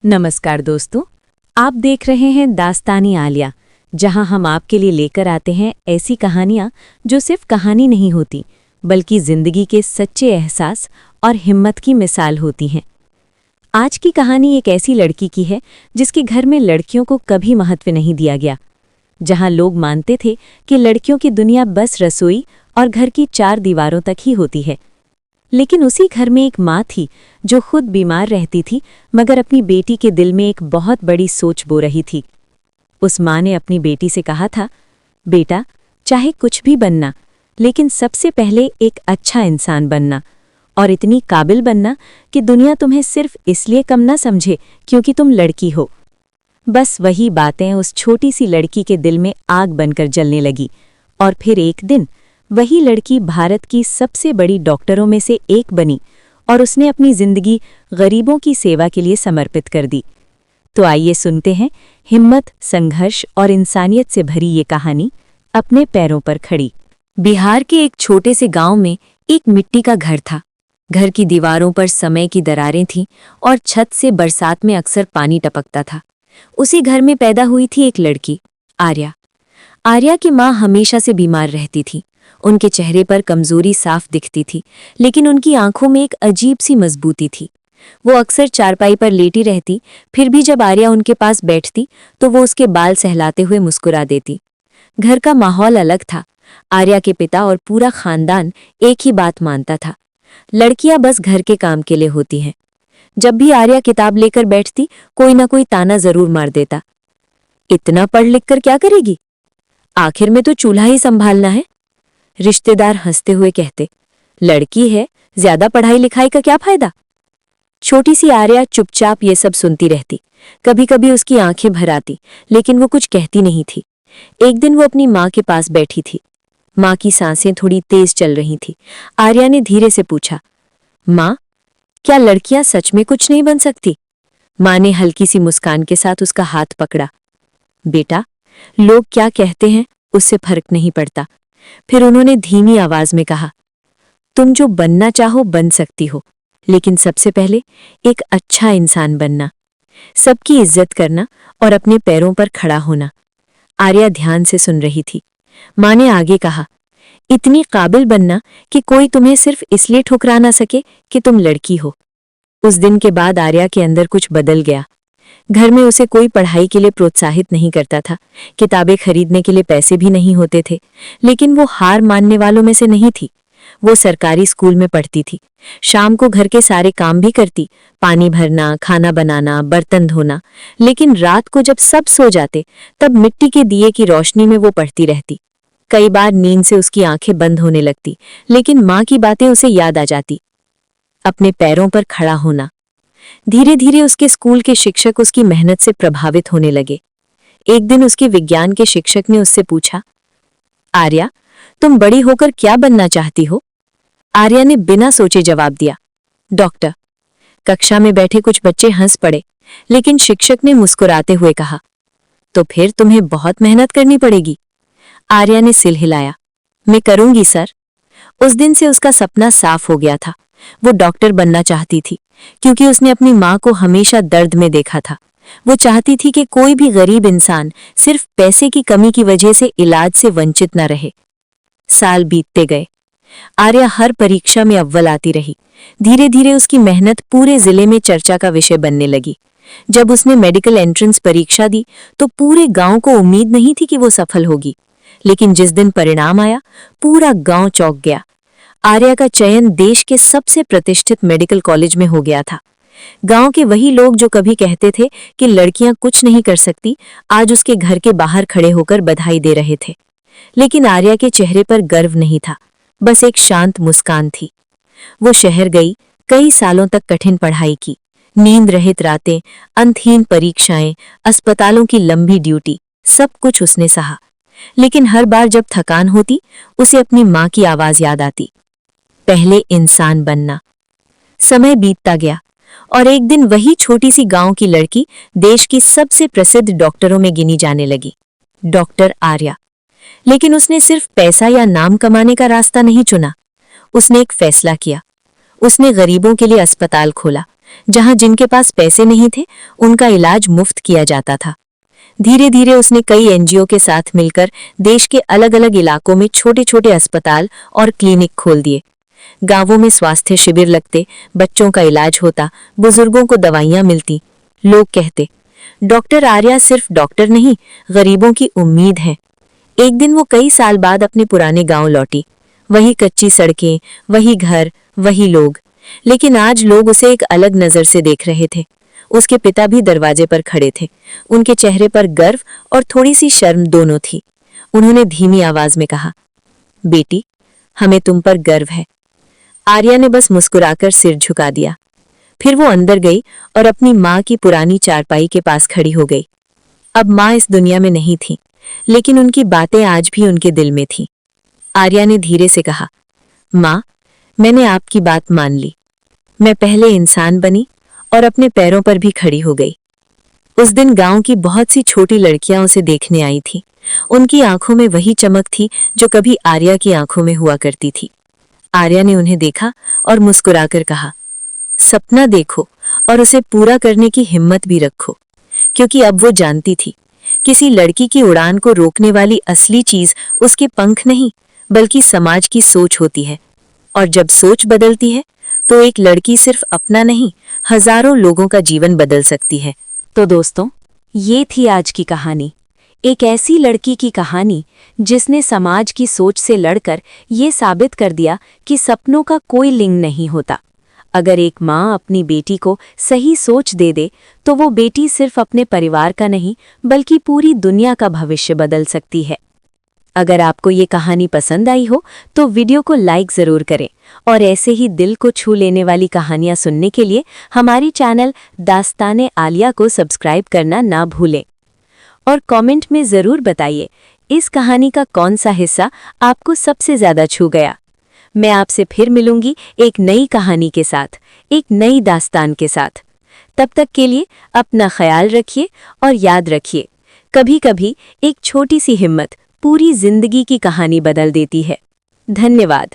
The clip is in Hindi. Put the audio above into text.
नमस्कार दोस्तों, आप देख रहे हैं दास्तानी आलिया, जहां हम आपके लिए लेकर आते हैं ऐसी कहानियां जो सिर्फ कहानी नहीं होती बल्कि जिंदगी के सच्चे एहसास और हिम्मत की मिसाल होती हैं। आज की कहानी एक ऐसी लड़की की है जिसके घर में लड़कियों को कभी महत्व नहीं दिया गया। जहां लोग मानते थे कि लड़कियों की दुनिया बस रसोई और घर की 4 दीवारों तक ही होती है, लेकिन उसी घर में एक माँ थी जो खुद बीमार रहती थी मगर अपनी बेटी के दिल में एक बहुत बड़ी सोच बो रही थी। उस माँ ने अपनी बेटी से कहा था, बेटा, चाहे कुछ भी बनना, लेकिन सबसे पहले एक अच्छा इंसान बनना और इतनी काबिल बनना कि दुनिया तुम्हें सिर्फ इसलिए कम ना समझे क्योंकि तुम लड़की हो। बस वही बातें उस छोटी सी लड़की के दिल में आग बनकर जलने लगी और फिर एक दिन वही लड़की भारत की सबसे बड़ी डॉक्टरों में से एक बनी और उसने अपनी जिंदगी गरीबों की सेवा के लिए समर्पित कर दी। तो आइए सुनते हैं हिम्मत, संघर्ष और इंसानियत से भरी ये कहानी, अपने पैरों पर खड़ी। बिहार के एक छोटे से गांव में एक मिट्टी का घर था। घर की दीवारों पर समय की दरारें थीं और छत से बरसात में अक्सर पानी टपकता था। उसी घर में पैदा हुई थी एक लड़की, आर्या। आर्या की माँ हमेशा से बीमार रहती थी। उनके चेहरे पर कमजोरी साफ दिखती थी, लेकिन उनकी आंखों में एक अजीब सी मजबूती थी। वो अक्सर चारपाई पर लेटी रहती, फिर भी जब आर्या उनके पास बैठती तो वो उसके बाल सहलाते हुए मुस्कुरा देती। घर का माहौल अलग था। आर्या के पिता और पूरा खानदान एक ही बात मानता था, लड़कियां बस घर के काम के लिए होती हैं। जब भी आर्या किताब लेकर बैठती, कोई ना कोई ताना जरूर मार देता, इतना पढ़ लिख कर क्या करेगी, आखिर में तो चूल्हा ही संभालना है। रिश्तेदार हंसते हुए कहते, लड़की है, ज्यादा पढ़ाई लिखाई का क्या फायदा। छोटी सी आर्या चुपचाप ये सब सुनती रहती। कभी कभी उसकी आंखें भर आती, लेकिन वो कुछ कहती नहीं थी। एक दिन वो अपनी माँ के पास बैठी थी। माँ की सांसें थोड़ी तेज चल रही थी। आर्या ने धीरे से पूछा, माँ, क्या लड़कियां सच में कुछ नहीं बन सकती? माँ ने हल्की सी मुस्कान के साथ उसका हाथ पकड़ा। बेटा, लोग क्या कहते हैं उससे फर्क नहीं पड़ता। फिर उन्होंने धीमी आवाज में कहा, तुम जो बनना चाहो बन सकती हो, लेकिन सबसे पहले एक अच्छा इंसान बनना, सबकी इज्जत करना और अपने पैरों पर खड़ा होना। आर्या ध्यान से सुन रही थी। माँ ने आगे कहा, इतनी काबिल बनना कि कोई तुम्हें सिर्फ इसलिए ठुकरा ना सके कि तुम लड़की हो। उस दिन के बाद आर्या के अंदर कुछ बदल गया। घर में उसे कोई पढ़ाई के लिए प्रोत्साहित नहीं करता था। किताबें खरीदने के लिए पैसे भी नहीं होते थे, लेकिन वो हार मानने वालों में से नहीं थी। वो सरकारी स्कूल में पढ़ती थी। शाम को घर के सारे काम भी करती, पानी भरना, खाना बनाना, बर्तन धोना। लेकिन रात को जब सब सो जाते, तब मिट्टी के दिए की रोशनी में वो पढ़ती रहती। कई बार नींद से उसकी आंखें बंद होने लगती, लेकिन माँ की बातें उसे याद आ जाती। अपने पैरों पर खड़ा होना। धीरे धीरे उसके स्कूल के शिक्षक उसकी मेहनत से प्रभावित होने लगे। एक दिन उसके विज्ञान के शिक्षक ने उससे पूछा, आर्या, तुम बड़ी होकर क्या बनना चाहती हो? आर्या ने बिना सोचे जवाब दिया, डॉक्टर। कक्षा में बैठे कुछ बच्चे हंस पड़े, लेकिन शिक्षक ने मुस्कुराते हुए कहा, तो फिर तुम्हें बहुत मेहनत करनी पड़ेगी। आर्या ने सिर हिलाया, मैं करूंगी सर। उस दिन से उसका सपना साफ हो गया था। वो डॉक्टर बनना चाहती थी, क्योंकि उसने अपनी माँ को हमेशा दर्द में देखा था। वो चाहती थी कि कोई भी गरीब इंसान सिर्फ पैसे की कमी की वजह से इलाज से वंचित न रहे। साल बीतते गए। आर्या हर परीक्षा में अव्वल आती रही। धीरे धीरे उसकी मेहनत पूरे जिले में चर्चा का विषय बनने लगी। जब उसने मेडिकल एंट्रेंस परीक्षा दी तो पूरे गांव को उम्मीद नहीं थी कि वो सफल होगी, लेकिन जिस दिन परिणाम आया, पूरा गांव चौंक गया। आर्या का चयन देश के सबसे प्रतिष्ठित मेडिकल कॉलेज में हो गया था। गांव के वही लोग जो कभी कहते थे कि लड़कियां कुछ नहीं कर सकती, आज उसके घर के बाहर खड़े होकर बधाई दे रहे थे। लेकिन आर्या के चेहरे पर गर्व नहीं था, बस एक शांत मुस्कान थी। वो शहर गई, कई सालों तक कठिन पढ़ाई की, नींद रहित रातें, अंतहीन परीक्षाएं, अस्पतालों की लंबी ड्यूटी, सब कुछ उसने सहा। लेकिन हर बार जब थकान होती, उसे अपनी माँ की आवाज याद आती, पहले इंसान बनना। समय बीतता गया और एक दिन वही छोटी सी गांव की लड़की देश की सबसे प्रसिद्ध डॉक्टरों में गिनी जाने लगी, डॉक्टर आर्या। लेकिन उसने सिर्फ पैसा या नाम कमाने का रास्ता नहीं चुना। उसने एक फैसला किया। उसने गरीबों के लिए अस्पताल खोला, जहां जिनके पास पैसे नहीं थे उनका इलाज मुफ्त किया जाता था। धीरे धीरे उसने कई एनजीओ के साथ मिलकर देश के अलग अलग इलाकों में छोटे छोटे अस्पताल और क्लिनिक खोल दिए। गांवों में स्वास्थ्य शिविर लगते, बच्चों का इलाज होता, बुजुर्गों को दवाइयां मिलती। लोग कहते, डॉक्टर आर्या सिर्फ डॉक्टर नहीं, गरीबों की उम्मीद है। एक दिन वो कई साल बाद अपने पुराने गांव लौटी। वही कच्ची सड़कें, वही घर, वही लोग। लेकिन आज लोग उसे एक अलग नजर से देख रहे थे। उसके पिता भी दरवाजे पर खड़े थे। उनके चेहरे पर गर्व और थोड़ी सी शर्म दोनों थी। उन्होंने धीमी आवाज में कहा, बेटी, हमें तुम पर गर्व है। आर्या ने बस मुस्कुराकर सिर झुका दिया। फिर वो अंदर गई और अपनी माँ की पुरानी चारपाई के पास खड़ी हो गई। अब माँ इस दुनिया में नहीं थी, लेकिन उनकी बातें आज भी उनके दिल में थीं। आर्या ने धीरे से कहा, माँ, मैंने आपकी बात मान ली। मैं पहले इंसान बनी और अपने पैरों पर भी खड़ी हो गई। उस दिन गांव की बहुत सी छोटी लड़कियां उसे देखने आई थी। उनकी आंखों में वही चमक थी जो कभी आर्या की आंखों में हुआ करती थी। आर्या ने उन्हें देखा और मुस्कुराकर कहा, सपना देखो और उसे पूरा करने की हिम्मत भी रखो। क्योंकि अब वो जानती थी, किसी लड़की की उड़ान को रोकने वाली असली चीज उसके पंख नहीं, बल्कि समाज की सोच होती है। और जब सोच बदलती है तो एक लड़की सिर्फ अपना नहीं, हजारों लोगों का जीवन बदल सकती है। तो दोस्तों, ये थी आज की कहानी। एक ऐसी लड़की की कहानी जिसने समाज की सोच से लड़कर ये साबित कर दिया कि सपनों का कोई लिंग नहीं होता। अगर एक माँ अपनी बेटी को सही सोच दे दे तो वो बेटी सिर्फ अपने परिवार का नहीं, बल्कि पूरी दुनिया का भविष्य बदल सकती है। अगर आपको ये कहानी पसंद आई हो तो वीडियो को लाइक ज़रूर करें और ऐसे ही दिल को छू लेने वाली कहानियाँ सुनने के लिए हमारी चैनल दास्ताने आलिया को सब्सक्राइब करना ना भूलें। और कमेंट में ज़रूर बताइए इस कहानी का कौन सा हिस्सा आपको सबसे ज़्यादा छू गया। मैं आपसे फिर मिलूंगी एक नई कहानी के साथ, एक नई दास्तान के साथ। तब तक के लिए अपना ख्याल रखिए और याद रखिए, कभी कभी एक छोटी सी हिम्मत पूरी जिंदगी की कहानी बदल देती है। धन्यवाद।